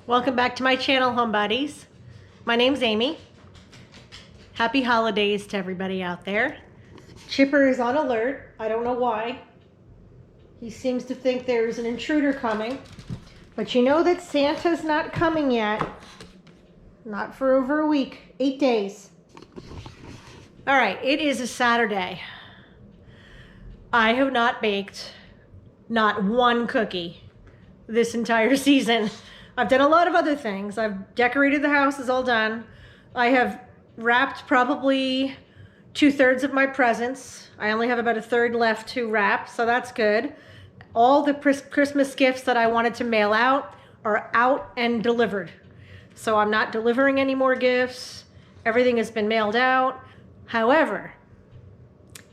Welcome back to my channel, Home Buddies. My name's Amy. Happy holidays to everybody out there. Chipper is on alert. I don't know why. He seems to think there's an intruder coming. But you know that Santa's not coming yet. Not for over a week. 8 days. All right, it is a Saturday. I have not baked not one cookie this entire season. I've done a lot of other things. I've decorated the house, is all done. I have wrapped probably 2/3 of my presents. I only have about 1/3 left to wrap, so that's good. All the Christmas gifts that I wanted to mail out are out and delivered. So I'm not delivering any more gifts. Everything has been mailed out. However,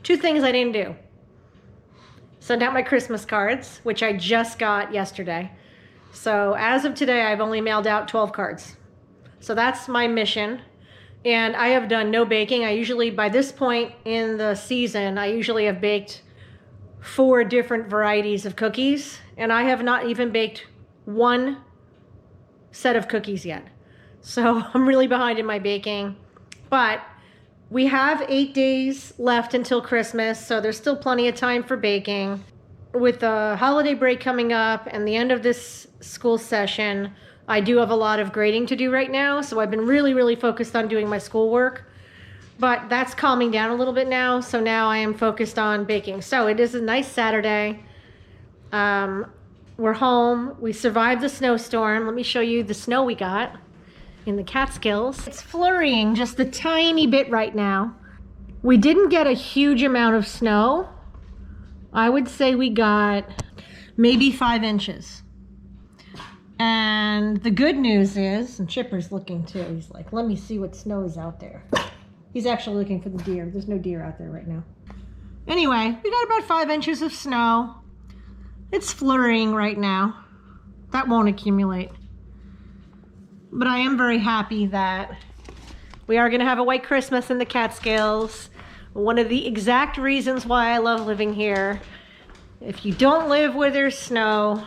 2 things I didn't do. Send out my Christmas cards, which I just got yesterday. So as of today, I've only mailed out 12 cards. So that's my mission. And I have done no baking. I usually, by this point in the season, I usually have baked 4 different varieties of cookies. And I have not even baked one set of cookies yet. So I'm really behind in my baking. But we have 8 days left until Christmas, so there's still plenty of time for baking. With the holiday break coming up and the end of this school session, I do have a lot of grading to do right now, so I've been really focused on doing my schoolwork. But that's calming down a little bit now, so now I am focused on baking. So it is a nice Saturday. We're home. We survived the snowstorm. Let me show you the snow we got in the Catskills. It's flurrying just a tiny bit right now. We didn't get a huge amount of snow. I would say we got maybe 5 inches. And the good news is, and Chipper's looking too, he's like, let me see what snow is out there. He's actually looking for the deer. There's no deer out there right now. Anyway, we got about 5 inches of snow. It's flurrying right now. That won't accumulate. But I am very happy that we are going to have a white Christmas in the Catskills. One of the exact reasons why I love living here. If you don't live where there's snow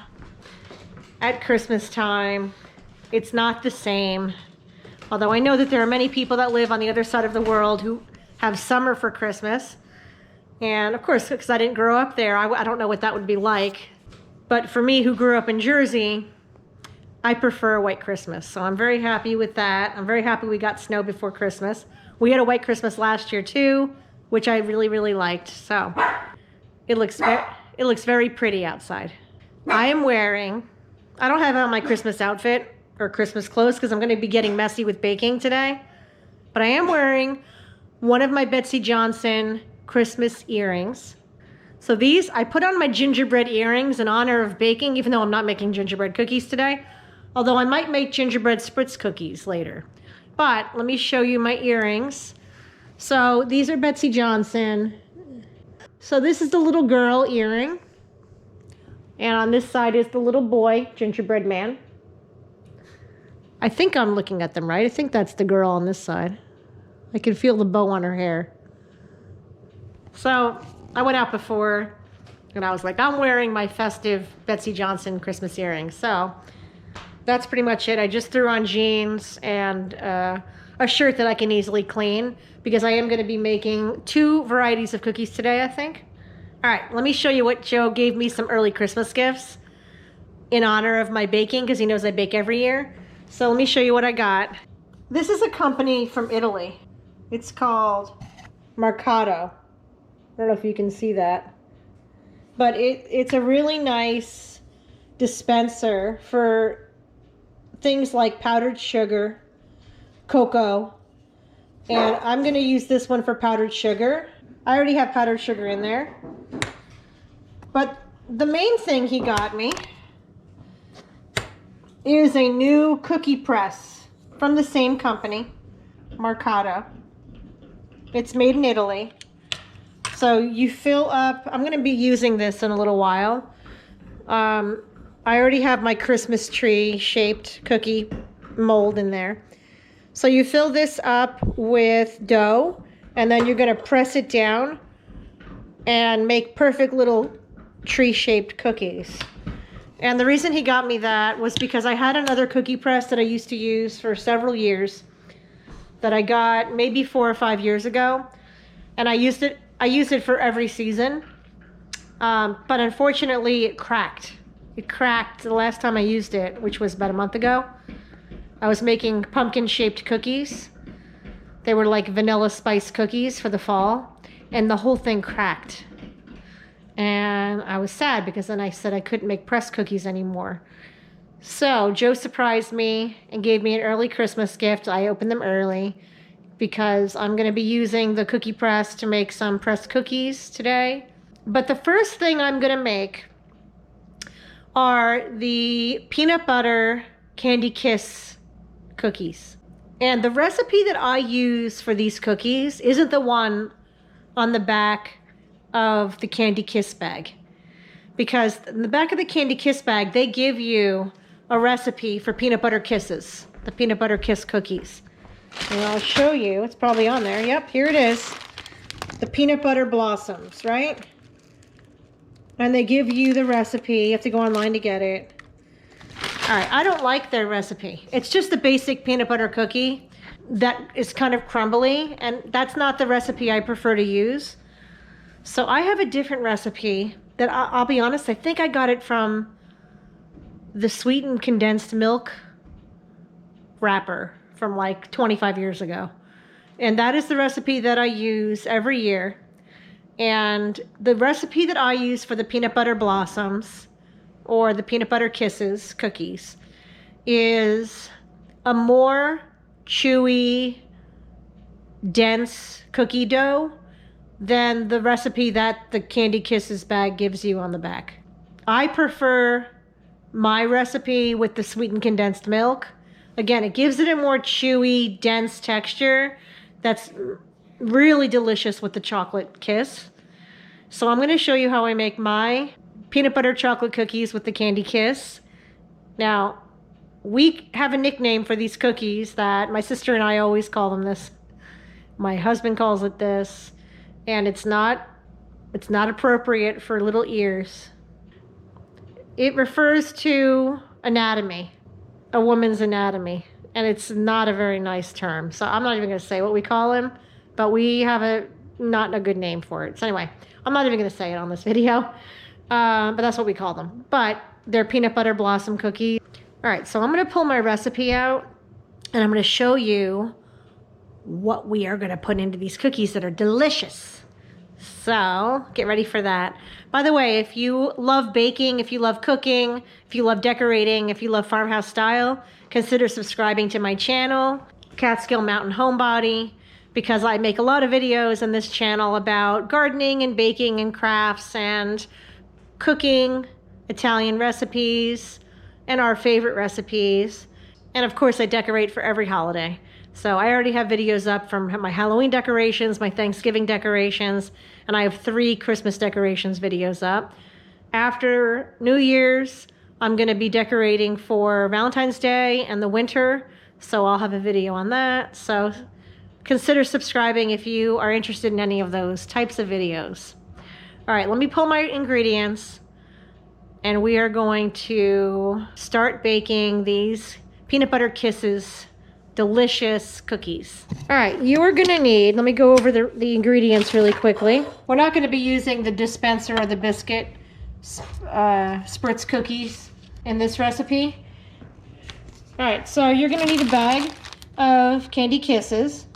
at Christmas time, it's not the same. Although I know that there are many people that live on the other side of the world who have summer for Christmas. And of course, because I didn't grow up there, I don't know what that would be like. But for me, who grew up in Jersey, I prefer a white Christmas. So I'm very happy with that. I'm very happy we got snow before Christmas. We had a white Christmas last year too, which I really liked. So it looks very pretty outside. I don't have on my Christmas outfit or Christmas clothes because I'm going to be getting messy with baking today. But I am wearing one of my Betsey Johnson Christmas earrings. So these, I put on my gingerbread earrings in honor of baking, even though I'm not making gingerbread cookies today. Although I might make gingerbread spritz cookies later. But let me show you my earrings. So these are Betsey Johnson. So this is the little girl earring. And on this side is the little boy gingerbread man. I think I'm looking at them right. I think that's the girl on this side. I can feel the bow on her hair. So I went out before and I was like, I'm wearing my festive Betsey Johnson Christmas earrings. So that's pretty much it. I just threw on jeans and a shirt that I can easily clean because I am going to be making 2 varieties of cookies today, I think. All right, let me show you what Joe gave me some early Christmas gifts in honor of my baking because he knows I bake every year. So let me show you what I got. This is a company from Italy. It's called Mercato. I don't know if you can see that. But it's a really nice dispenser for things like powdered sugar, cocoa, and I'm going to use this one for powdered sugar. I already have powdered sugar in there. But the main thing he got me is a new cookie press from the same company, Mercato. It's made in Italy. So you fill up, I'm going to be using this in a little while. I already have my Christmas tree shaped cookie mold in there. So you fill this up with dough and then you're going to press it down and make perfect little tree shaped cookies. And the reason he got me that was because I had another cookie press that I used to use for several years that I got maybe 4 or 5 years ago. And I used it for every season. But unfortunately it cracked. It cracked the last time I used it, which was about a month ago. I was making pumpkin shaped cookies. They were like vanilla spice cookies for the fall, and the whole thing cracked. And I was sad because then I said I couldn't make press cookies anymore. So Joe surprised me and gave me an early Christmas gift. I opened them early because I'm going to be using the cookie press to make some pressed cookies today. But the first thing I'm going to make are the peanut butter candy kiss cookies. And the recipe that I use for these cookies isn't the one on the back of the Candy Kiss bag. Because in the back of the Candy Kiss bag, they give you a recipe for peanut butter kisses, the peanut butter kiss cookies. And I'll show you, it's probably on there. Yep, here it is. The peanut butter blossoms, right? And they give you the recipe. You have to go online to get it. All right, I don't like their recipe. It's just a basic peanut butter cookie that is kind of crumbly, and that's not the recipe I prefer to use. So I have a different recipe that I'll be honest, I think I got it from the Sweetened Condensed Milk wrapper from like 25 years ago. And that is the recipe that I use every year. And the recipe that I use for the peanut butter blossoms or the peanut butter kisses cookies is a more chewy, dense cookie dough than the recipe that the Candy Kisses bag gives you on the back. I prefer my recipe with the sweetened condensed milk. Again, it gives it a more chewy, dense texture that's really delicious with the chocolate kiss. So I'm going to show you how I make my peanut butter chocolate cookies with the Candy Kiss. Now, we have a nickname for these cookies that my sister and I always call them this. My husband calls it this, and it's not appropriate for little ears. It refers to anatomy, a woman's anatomy, and it's not a very nice term. So I'm not even going to say what we call him, but we have not a good name for it. So anyway, I'm not even going to say it on this video. But that's what we call them. But they're peanut butter blossom cookies. All right, so I'm going to pull my recipe out, and I'm going to show you what we are going to put into these cookies that are delicious. So get ready for that. By the way, if you love baking, if you love cooking, if you love decorating, if you love farmhouse style, consider subscribing to my channel, Catskill Mountain Homebody, because I make a lot of videos on this channel about gardening and baking and crafts and cooking, Italian recipes, and our favorite recipes. And of course, I decorate for every holiday. So I already have videos up from my Halloween decorations, my Thanksgiving decorations, and I have 3 Christmas decorations videos up. After New Year's, I'm going to be decorating for Valentine's Day and the winter, so I'll have a video on that. So consider subscribing if you are interested in any of those types of videos. All right, let me pull my ingredients, and we are going to start baking these peanut butter kisses delicious cookies. All right, you are gonna need, let me go over the ingredients really quickly. We're not gonna be using the dispenser or the biscuit spritz cookies in this recipe. All right, so you're gonna need a bag of Candy Kisses.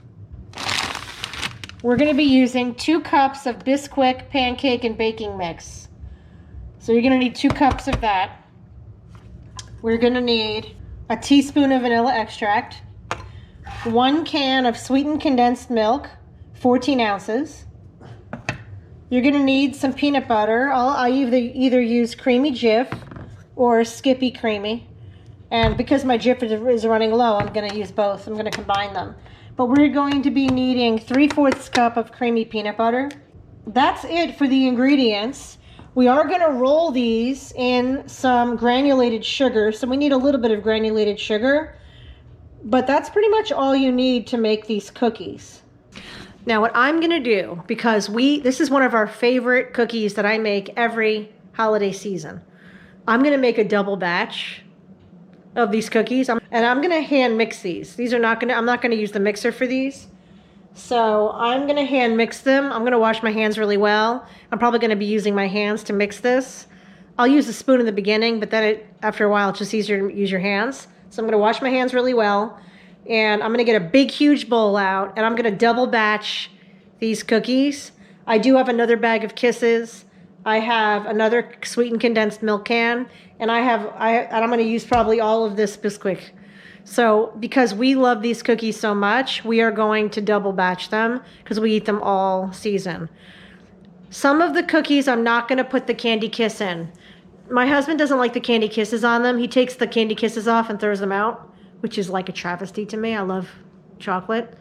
We're gonna be using 2 cups of Bisquick pancake and baking mix. So you're gonna need 2 cups of that. We're gonna need a teaspoon of vanilla extract, 1 can of sweetened condensed milk, 14 ounces. You're gonna need some peanut butter. I either use creamy Jif or Skippy creamy. And because my Jif is running low, I'm gonna use both. I'm gonna combine them. But we're going to be needing 3/4 cup of creamy peanut butter. That's it for the ingredients. We are gonna roll these in some granulated sugar. So we need a little bit of granulated sugar. But that's pretty much all you need to make these cookies. Now what I'm gonna do, because this is one of our favorite cookies that I make every holiday season. I'm gonna make a double batch of these cookies, and I'm gonna hand mix these. I'm not gonna use the mixer for these. So I'm gonna hand mix them. I'm gonna wash my hands really well. I'm probably gonna be using my hands to mix this. I'll use a spoon in the beginning, but then after a while, it's just easier to use your hands. So I'm gonna wash my hands really well, and I'm gonna get a big, huge bowl out, and I'm gonna double batch these cookies. I do have another bag of Kisses. I have another sweetened condensed milk can, and I'm gonna use probably all of this Bisquick. So because we love these cookies so much, we are going to double batch them because we eat them all season. Some of the cookies I'm not going to put the candy kiss in. My husband doesn't like the candy kisses on them. He takes the candy kisses off and throws them out, which is like a travesty to me. I love chocolate.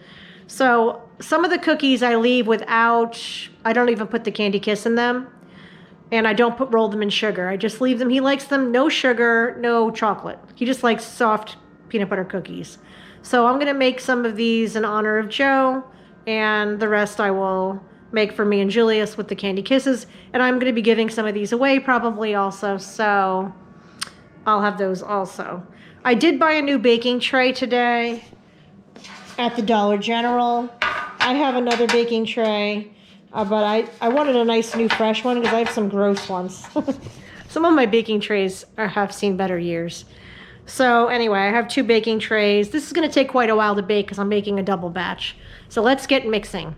So some of the cookies I leave without, I don't even put the candy kiss in them. And I don't roll them in sugar. I just leave them. He likes them no sugar, no chocolate. He just likes soft peanut butter cookies. So I'm going to make some of these in honor of Joe, and the rest I will make for me and Julius with the candy kisses. And I'm going to be giving some of these away probably also, so I'll have those also. I did buy a new baking tray today at the Dollar General. I have another baking tray, but I wanted a nice new fresh one because I have some gross ones. Some of my baking trays have seen better years. So anyway, I have 2 baking trays. This is going to take quite a while to bake because I'm making a double batch. So let's get mixing.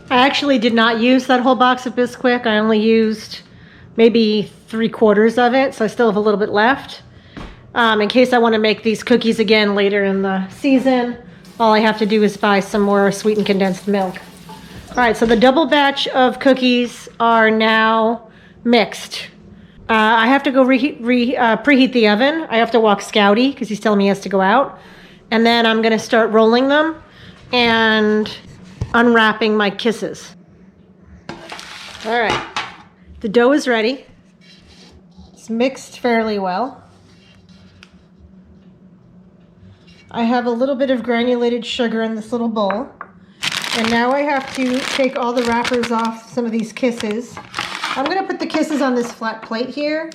I actually did not use that whole box of Bisquick. I only used maybe 3/4 of it, so I still have a little bit left. In case I want to make these cookies again later in the season, all I have to do is buy some more sweetened condensed milk. All right, so the double batch of cookies are now mixed. I have to go preheat the oven. I have to walk Scouty because he's telling me he has to go out. And then I'm going to start rolling them and unwrapping my kisses. All right, the dough is ready. It's mixed fairly well. I have a little bit of granulated sugar in this little bowl. And now I have to take all the wrappers off some of these kisses. I'm going to put the kisses on this flat plate here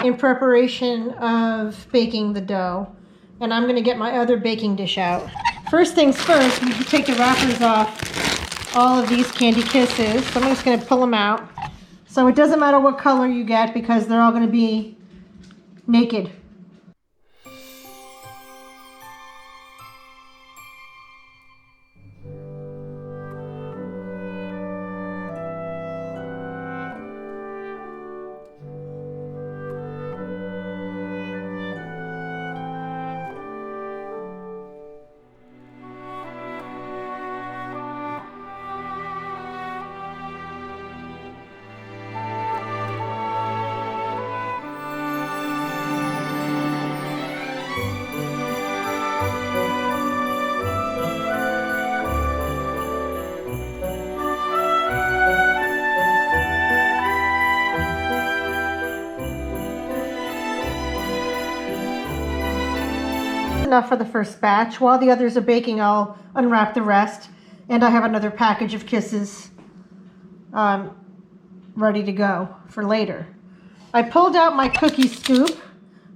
in preparation of baking the dough. And I'm going to get my other baking dish out. First things first, we take the wrappers off all of these candy kisses. So I'm just going to pull them out. So it doesn't matter what color you get because they're all going to be naked. Enough for the first batch. While the others are baking, I'll unwrap the rest, and I have another package of kisses ready to go for later. I pulled out my cookie scoop.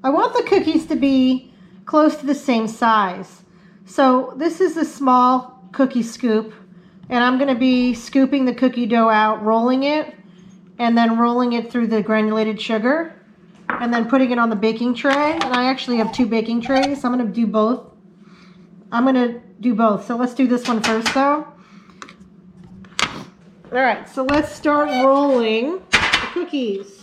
I want the cookies to be close to the same size. So this is a small cookie scoop, and I'm going to be scooping the cookie dough out, rolling it, and then rolling it through the granulated sugar, and then putting it on the baking tray. And I actually have 2 baking trays, so I'm going to do both. So let's do this one first, though. All right, so let's start rolling the cookies.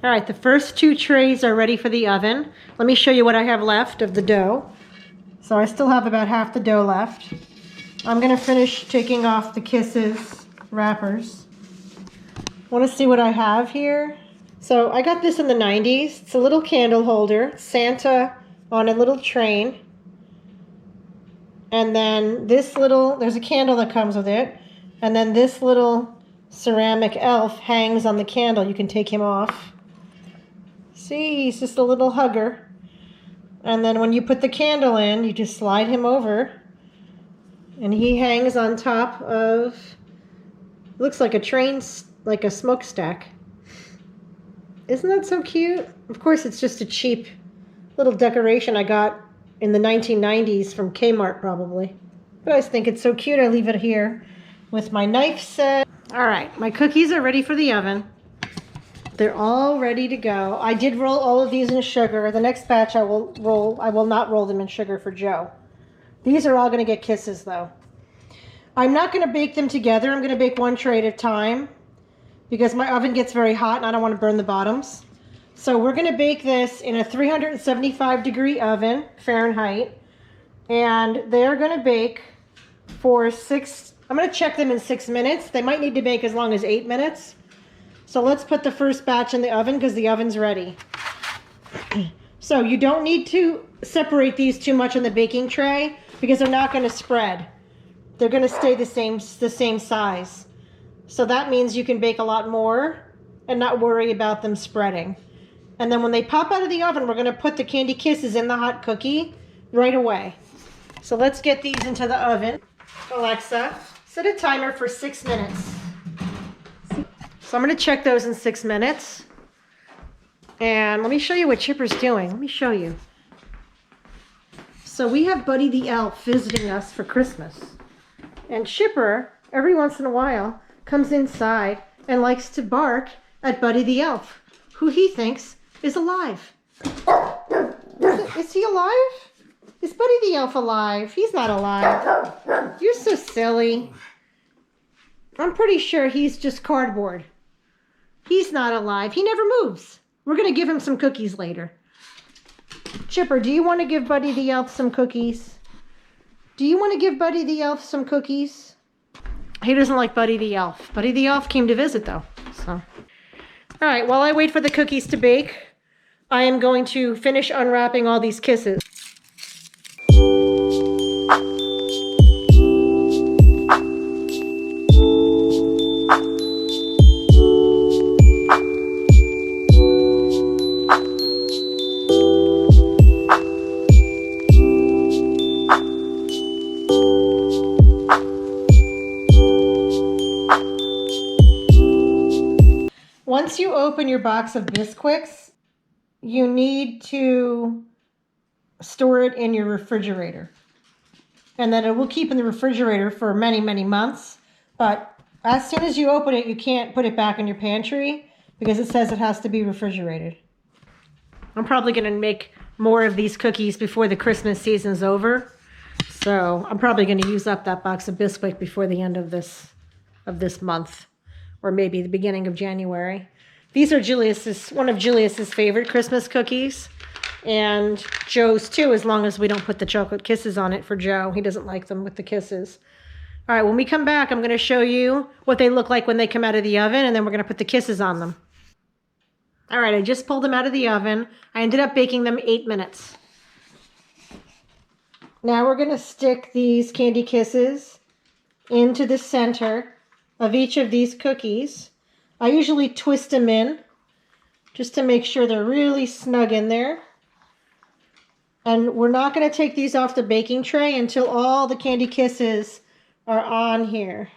All right, the first 2 trays are ready for the oven. Let me show you what I have left of the dough. So I still have about half the dough left. I'm gonna finish taking off the kisses wrappers. Want to see what I have here? So I got this in the 90s. It's a little candle holder, Santa on a little train. And then this little, there's a candle that comes with it. And then this little ceramic elf hangs on the candle. You can take him off. See, he's just a little hugger. And then when you put the candle in, you just slide him over. And he hangs on top of, looks like a train, like a smokestack. Isn't that so cute? Of course, it's just a cheap little decoration I got in the 1990s from Kmart probably. But I just think it's so cute. I leave it here with my knife set. All right, my cookies are ready for the oven. They're all ready to go. I did roll all of these in sugar. The next batch I will not roll them in sugar for Joe. These are all going to get kisses though. I'm not going to bake them together. I'm going to bake one tray at a time because my oven gets very hot and I don't want to burn the bottoms. So we're going to bake this in a 375-degree oven, Fahrenheit. And they're going to bake for 6, I'm going to check them in 6 minutes. They might need to bake as long as 8 minutes. So let's put the first batch in the oven because the oven's ready. So you don't need to separate these too much on the baking tray because they're not going to spread. they're going to stay the same size. So that means you can bake a lot more and not worry about them spreading. And then when they pop out of the oven, we're going to put the Candy Kisses in the hot cookie right away. So let's get these into the oven. Alexa, set a timer for 6 minutes. So I'm going to check those in 6 minutes. And let me show you what Chipper's doing. Let me show you. So we have Buddy the Elf visiting us for Christmas. And Chipper, every once in a while, comes inside and likes to bark at Buddy the Elf, who he thinks is alive. Is he alive? Is Buddy the Elf alive? He's not alive. You're so silly. I'm pretty sure he's just cardboard. He's not alive. He never moves. We're going to give him some cookies later. Chipper, do you want to give Buddy the Elf some cookies? Do you want to give Buddy the Elf some cookies? He doesn't like Buddy the Elf. Buddy the Elf came to visit, though. So, all right, while I wait for the cookies to bake, I am going to finish unwrapping all these kisses. Once you open your box of Bisquicks, you need to store it in your refrigerator. And then it will keep in the refrigerator for many, many months. But as soon as you open it, you can't put it back in your pantry because it says it has to be refrigerated. I'm probably going to make more of these cookies before the Christmas season is over. So I'm probably going to use up that box of Bisquick before the end of this month, or maybe the beginning of January. These are one of Julius's favorite Christmas cookies, and Joe's too, as long as we don't put the chocolate kisses on it for Joe. He doesn't like them with the kisses. All right, when we come back, I'm going to show you what they look like when they come out of the oven, and then we're going to put the kisses on them. All right, I just pulled them out of the oven. I ended up baking them 8 minutes. Now we're going to stick these Candy Kisses into the center of each of these cookies. I usually twist them in just to make sure they're really snug in there. And we're not going to take these off the baking tray until all the Candy Kisses are on here.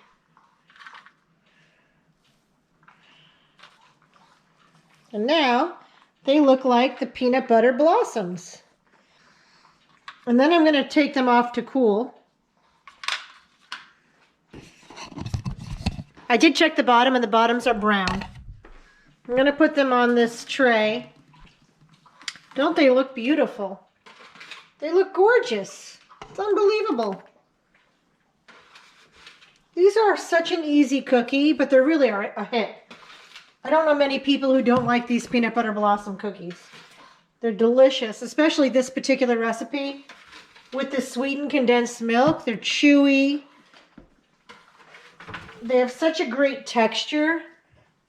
And now they look like the peanut butter blossoms. And then I'm going to take them off to cool. I did check the bottom, and the bottoms are brown. I'm going to put them on this tray. Don't they look beautiful? They look gorgeous. It's unbelievable. These are such an easy cookie, but they really are a hit. I don't know many people who don't like these peanut butter blossom cookies. They're delicious, especially this particular recipe with the sweetened condensed milk. They're chewy. They have such a great texture.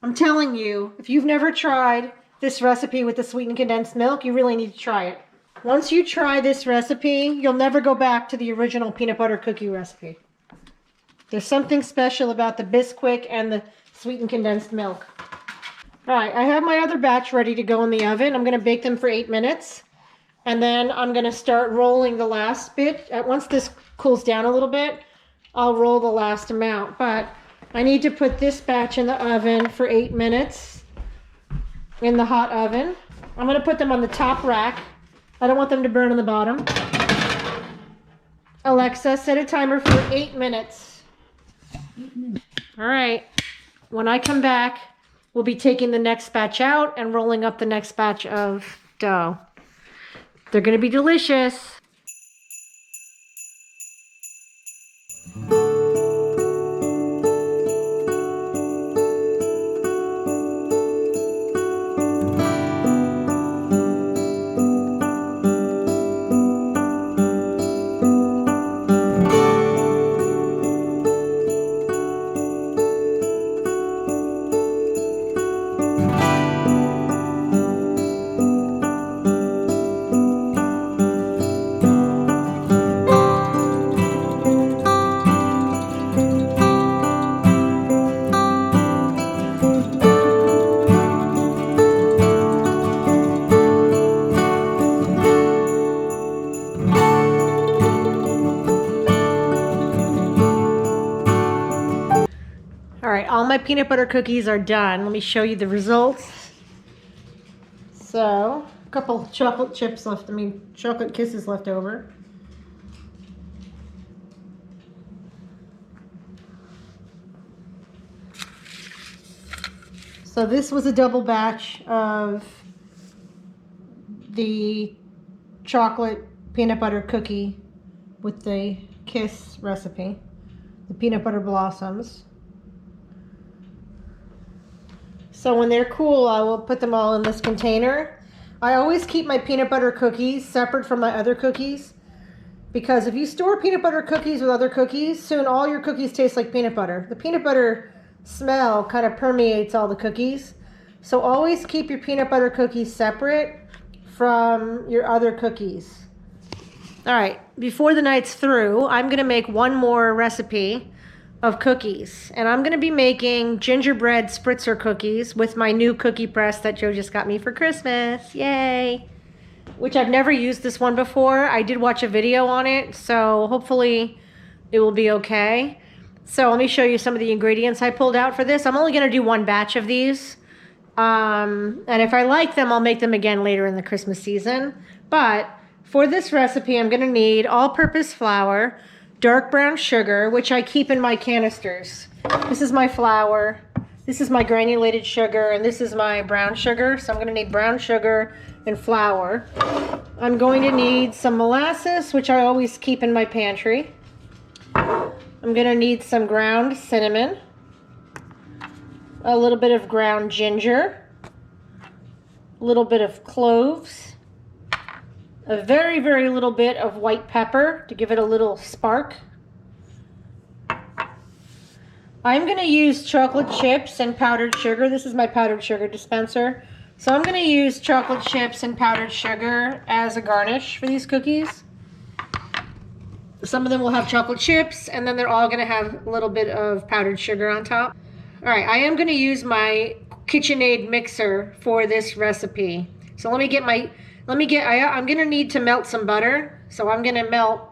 I'm telling you, if you've never tried this recipe with the sweetened condensed milk, you really need to try it. Once you try this recipe, you'll never go back to the original peanut butter cookie recipe. There's something special about the Bisquick and the sweetened condensed milk. All right, I have my other batch ready to go in the oven. I'm going to bake them for 8 minutes. And then I'm going to start rolling the last bit. Once this cools down a little bit, I'll roll the last amount. But I need to put this batch in the oven for 8 minutes in the hot oven. I'm going to put them on the top rack. I don't want them to burn on the bottom. Alexa, set a timer for 8 minutes. All right. When I come back, we'll be taking the next batch out and rolling up the next batch of dough. They're going to be delicious. peanut butter cookies are done. Let me show you the results. So, a couple chocolate chips left, chocolate kisses left over. So this was a double batch of the chocolate peanut butter cookie with the kiss recipe, the peanut butter blossoms. So when they're cool, I will put them all in this container. I always keep my peanut butter cookies separate from my other cookies, because if you store peanut butter cookies with other cookies, soon all your cookies taste like peanut butter. The peanut butter smell kind of permeates all the cookies. So always keep your peanut butter cookies separate from your other cookies. All right, before the night's through, I'm gonna make one more recipe of cookies. And I'm gonna be making gingerbread spritzer cookies with my new cookie press that Joe just got me for Christmas, yay! Which I've never used this one before. I did watch a video on it, so hopefully it will be okay. So let me show you some of the ingredients I pulled out for this. I'm only gonna do one batch of these. And if I like them, I'll make them again later in the Christmas season. But for this recipe, I'm gonna need all-purpose flour, dark brown sugar, which I keep in my canisters. This is my flour, this is my granulated sugar, and this is my brown sugar. So I'm gonna need brown sugar and flour. I'm going to need some molasses, which I always keep in my pantry. I'm gonna need some ground cinnamon, a little bit of ground ginger, a little bit of cloves, a very, very little bit of white pepper to give it a little spark. I'm gonna use chocolate chips and powdered sugar. This is my powdered sugar dispenser. So I'm gonna use chocolate chips and powdered sugar as a garnish for these cookies. Some of them will have chocolate chips, and then they're all gonna have a little bit of powdered sugar on top. All right, I am gonna use my KitchenAid mixer for this recipe. So I'm gonna need to melt some butter. So I'm gonna melt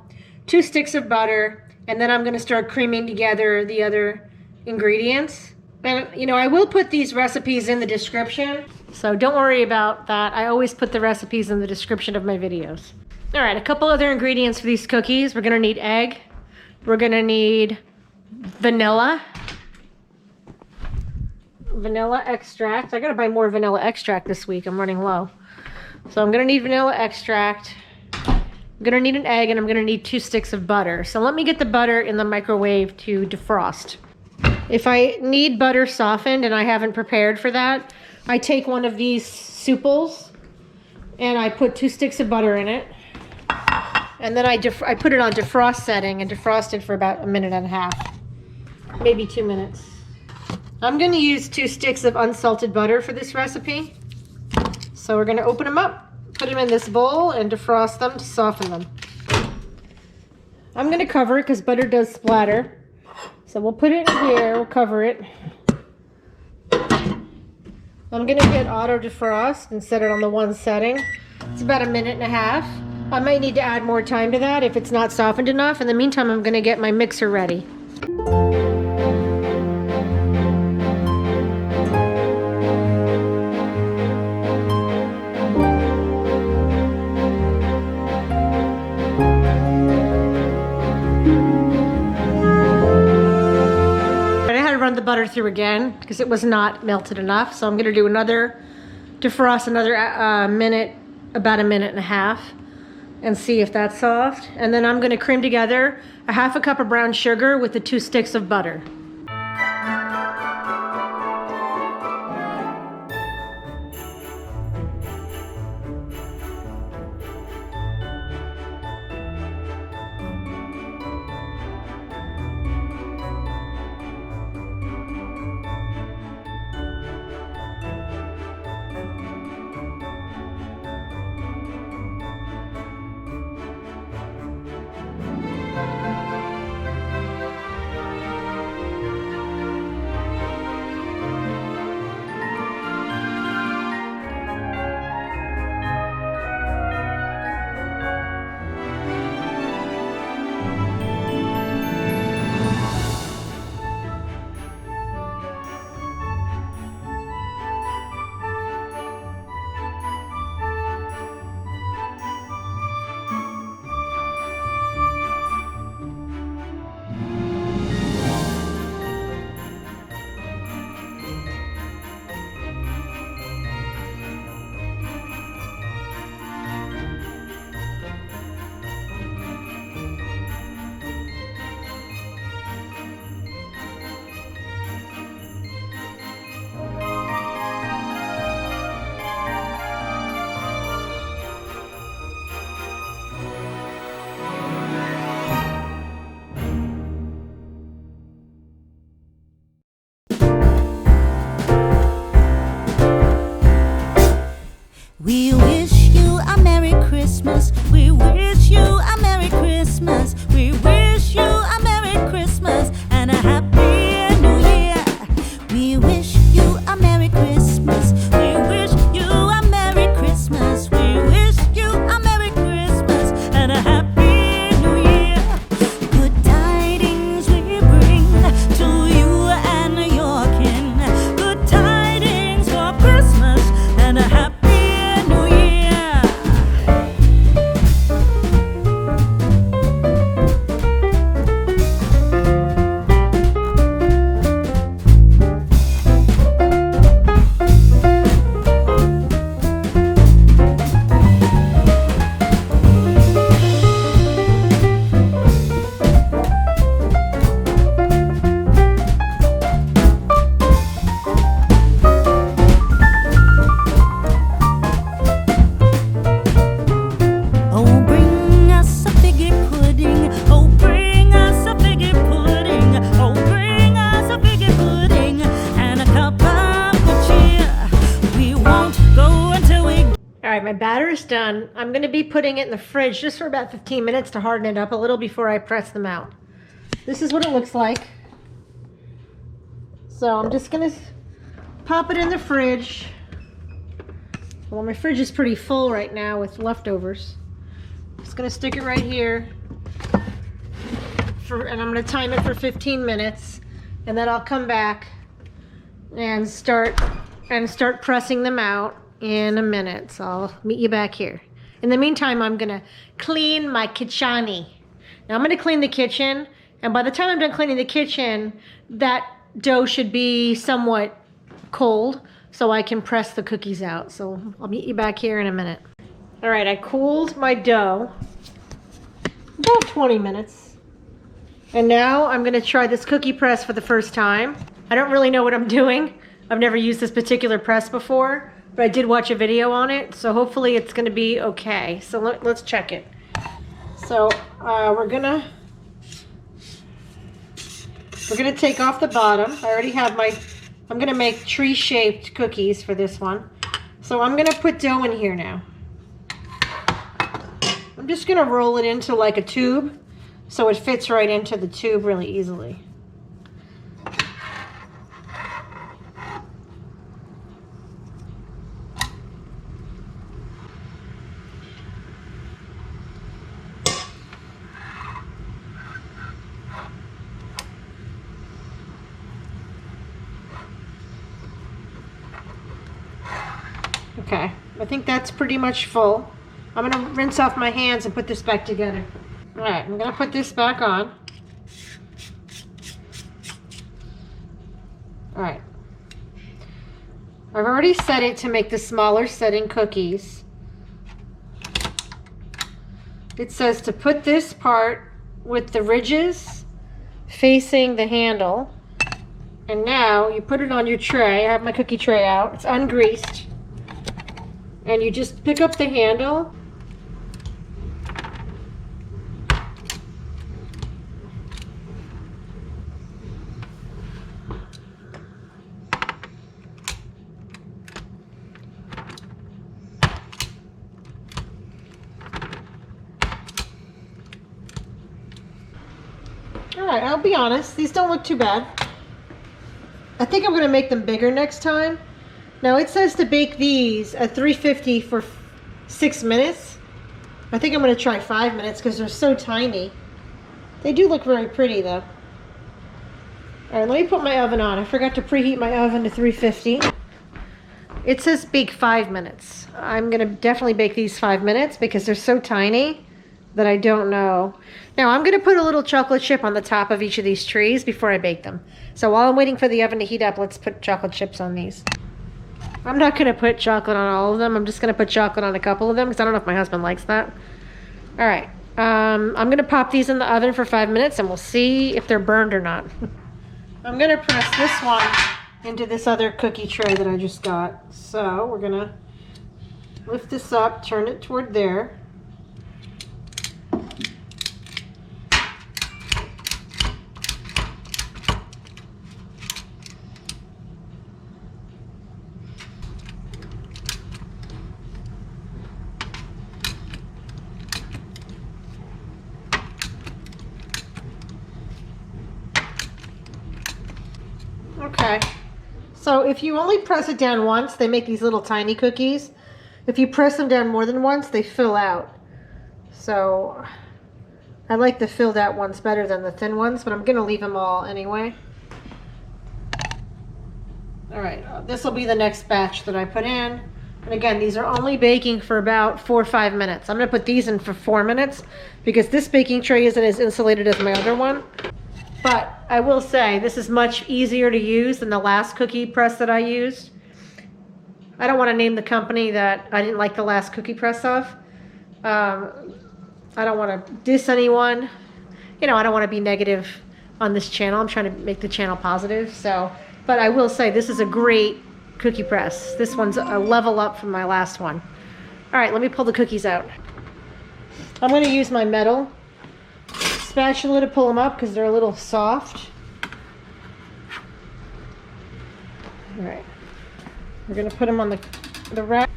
2 sticks of butter, and then I'm gonna start creaming together the other ingredients. And you know, I will put these recipes in the description, so don't worry about that. I always put the recipes in the description of my videos. All right, a couple other ingredients for these cookies. We're gonna need egg. We're gonna need vanilla extract. I gotta buy more vanilla extract this week. I'm running low. So I'm gonna need vanilla extract. I'm gonna need an egg, and I'm gonna need 2 sticks of butter. So let me get the butter in the microwave to defrost. If I need butter softened and I haven't prepared for that, I take one of these souples and I put 2 sticks of butter in it. And then I put it on defrost setting and defrost it for about 1.5 minutes, maybe 2 minutes. I'm gonna use 2 sticks of unsalted butter for this recipe. So we're gonna open them up, put them in this bowl, and defrost them to soften them. I'm gonna cover it because butter does splatter. So we'll put it in here, we'll cover it. I'm gonna hit auto defrost and set it on the 1 setting. It's about 1.5 minutes. I might need to add more time to that if it's not softened enough. In the meantime, I'm gonna get my mixer ready. The butter through again because it was not melted enough, so I'm going to do another defrost another minute, about 1.5 minutes, and see if that's soft. And then I'm going to cream together a 1/2 cup of brown sugar with the 2 sticks of butter. wish you a Merry Christmas. We wish you a Merry Christmas. We wish you a Merry Christmas and a Happy New Year. We wish you a Merry Christmas. We wish you a Merry Christmas. We wish you a Merry Christmas and a Happy New Year. Good tidings we bring to you and your kin. Good tidings for Christmas and a Happy New Year. Oh, bring us a figgy pudding. Oh, bring us a figgy pudding. Oh, bring us a figgy pudding and a cup of good cheer. We won't go until we. All right, my batter is done. I'm going to be putting it in the fridge just for about 15 minutes to harden it up a little before I press them out. This is what it looks like. So I'm just going to pop it in the fridge. Well, my fridge is pretty full right now with leftovers. Just going to stick it right here. And I'm going to time it for 15 minutes. And then I'll come back and start pressing them out in a minute. So I'll meet you back here. In the meantime, I'm going to clean my kitcheni. Now I'm going to clean the kitchen. And by the time I'm done cleaning the kitchen, that dough should be somewhat cold so I can press the cookies out. So I'll meet you back here in a minute. All right, I cooled my dough about 20 minutes. And now I'm going to try this cookie press for the first time. I don't really know what I'm doing. I've never used this particular press before, but I did watch a video on it, so hopefully it's going to be okay. So let's check it. So we're gonna take off the bottom. I already have I'm gonna make tree-shaped cookies for this one. So I'm gonna put dough in here now. I'm just gonna roll it into like a tube so it fits right into the tube really easily. Okay, I think that's pretty much full. I'm gonna rinse off my hands and put this back together. All right, I'm gonna put this back on. All right. I've already set it to make the smaller setting cookies. It says to put this part with the ridges facing the handle. And now you put it on your tray. I have my cookie tray out. It's ungreased. And you just pick up the handle. Alright, I'll be honest, these don't look too bad. I think I'm going to make them bigger next time. Now it says to bake these at 350 for 6 minutes. I think I'm going to try 5 minutes because they're so tiny. They do look very pretty though. Alright, let me put my oven on. I forgot to preheat my oven to 350. It says bake 5 minutes. I'm going to definitely bake these 5 minutes because they're so tiny that I don't know. Now I'm going to put a little chocolate chip on the top of each of these trees before I bake them. So while I'm waiting for the oven to heat up, let's put chocolate chips on these. I'm not going to put chocolate on all of them. I'm just going to put chocolate on a couple of them because I don't know if my husband likes that. All right. I'm going to pop these in the oven for 5 minutes and we'll see if they're burned or not. I'm going to press this one into this other cookie tray that I just got. So we're going to lift this up, turn it toward there. Okay. So if you only press it down once, they make these little tiny cookies. If you press them down more than once, they fill out. So I like the filled out ones better than the thin ones, but I'm going to leave them all anyway. All right, this will be the next batch that I put in. And again, these are only baking for about 4 or 5 minutes. I'm going to put these in for 4 minutes because this baking tray isn't as insulated as my other one. But I will say this is much easier to use than the last cookie press that I used. I don't want to name the company that I didn't like the last cookie press of. I don't want to diss anyone. You know, I don't want to be negative on this channel. I'm trying to make the channel positive. So, but I will say this is a great cookie press. This one's a level up from my last one. All right, let me pull the cookies out. I'm going to use my metal spatula to pull them up because they're a little soft. All right, we're going to put them on the rack.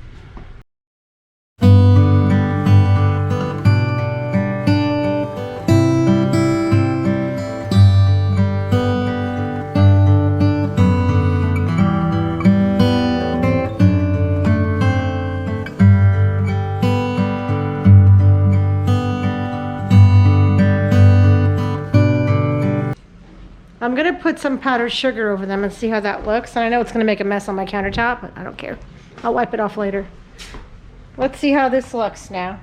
I'm going to put some powdered sugar over them and see how that looks. And I know it's going to make a mess on my countertop, but I don't care. I'll wipe it off later. Let's see how this looks now.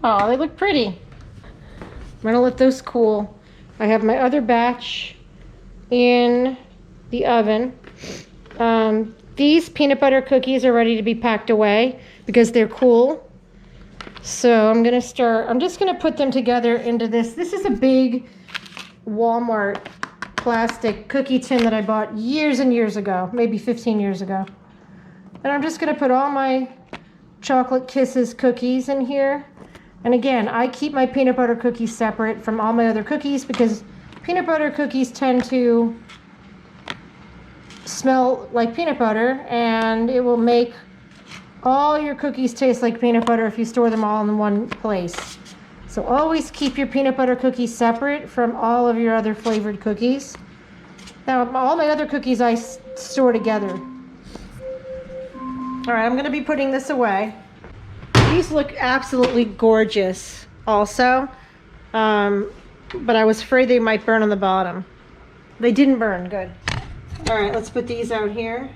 Oh, they look pretty. I'm going to let those cool. I have my other batch in the oven. These peanut butter cookies are ready to be packed away because they're cool. So I'm just gonna put them together into this. This is a big Walmart plastic cookie tin that I bought years and years ago, maybe 15 years ago. And I'm just gonna put all my Chocolate Kisses cookies in here. And again, I keep my peanut butter cookies separate from all my other cookies because peanut butter cookies tend to smell like peanut butter, and it will make all your cookies taste like peanut butter if you store them all in one place. So always keep your peanut butter cookies separate from all of your other flavored cookies. Now, all my other cookies I store together. All right, I'm going to be putting this away. These look absolutely gorgeous also. But I was afraid they might burn on the bottom. They didn't burn, good. All right, let's put these out here.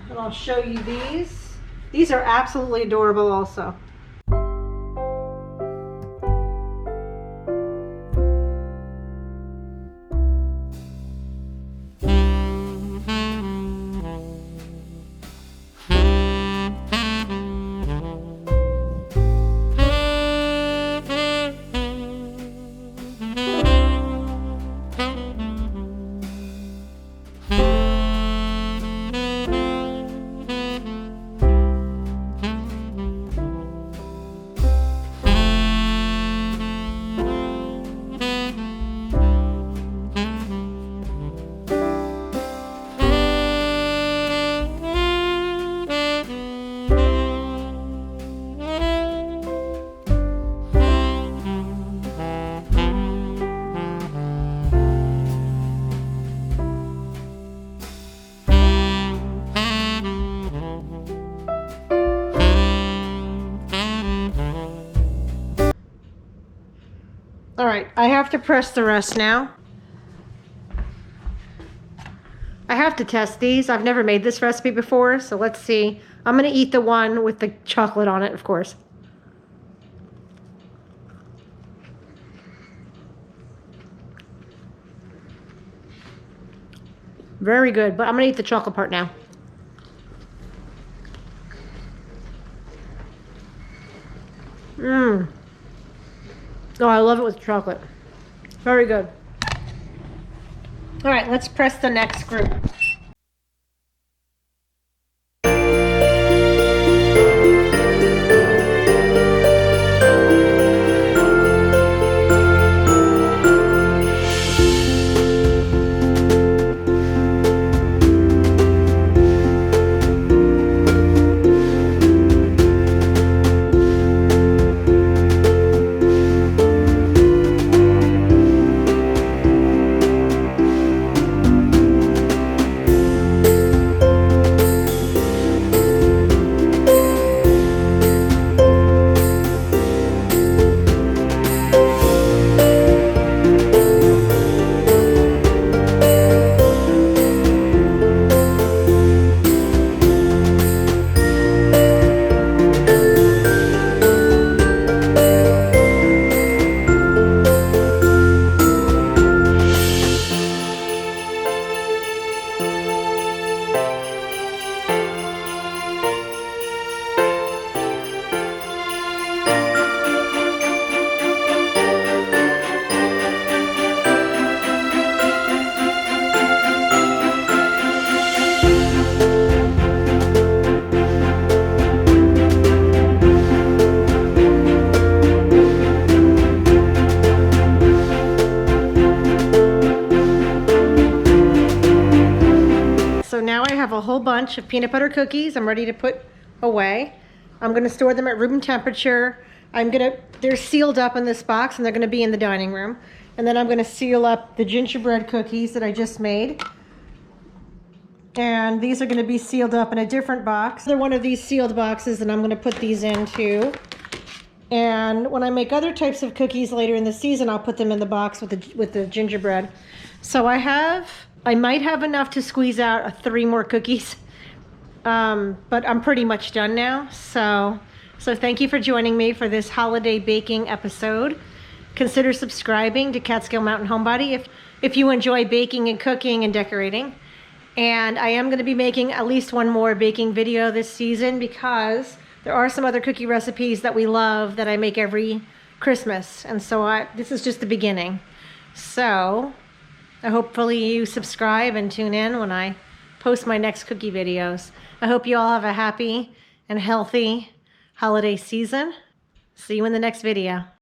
And I'll show you these. These are absolutely adorable also. All right, I have to press the rest now. I have to test these. I've never made this recipe before, so let's see. I'm gonna eat the one with the chocolate on it, of course. Very good, but I'm gonna eat the chocolate part now. Mmm. Oh, I love it with chocolate. Very good. All right, let's press the next group. bunch of peanut butter cookies I'm ready to put away. I'm gonna store them at room temperature. They're sealed up in this box and they're gonna be in the dining room. And then I'm gonna seal up the gingerbread cookies that I just made. And these are gonna be sealed up in a different box. They're one of these sealed boxes and I'm gonna put these in too. And when I make other types of cookies later in the season, I'll put them in the box with the gingerbread. So I might have enough to squeeze out 3 more cookies. But I'm pretty much done now. So thank you for joining me for this holiday baking episode. Consider subscribing to Catskill Mountain Homebody if you enjoy baking and cooking and decorating. And I am going to be making at least one more baking video this season because there are some other cookie recipes that we love that I make every Christmas. And so this is just the beginning. So hopefully you subscribe and tune in when I post my next cookie videos. I hope you all have a happy and healthy holiday season. See you in the next video.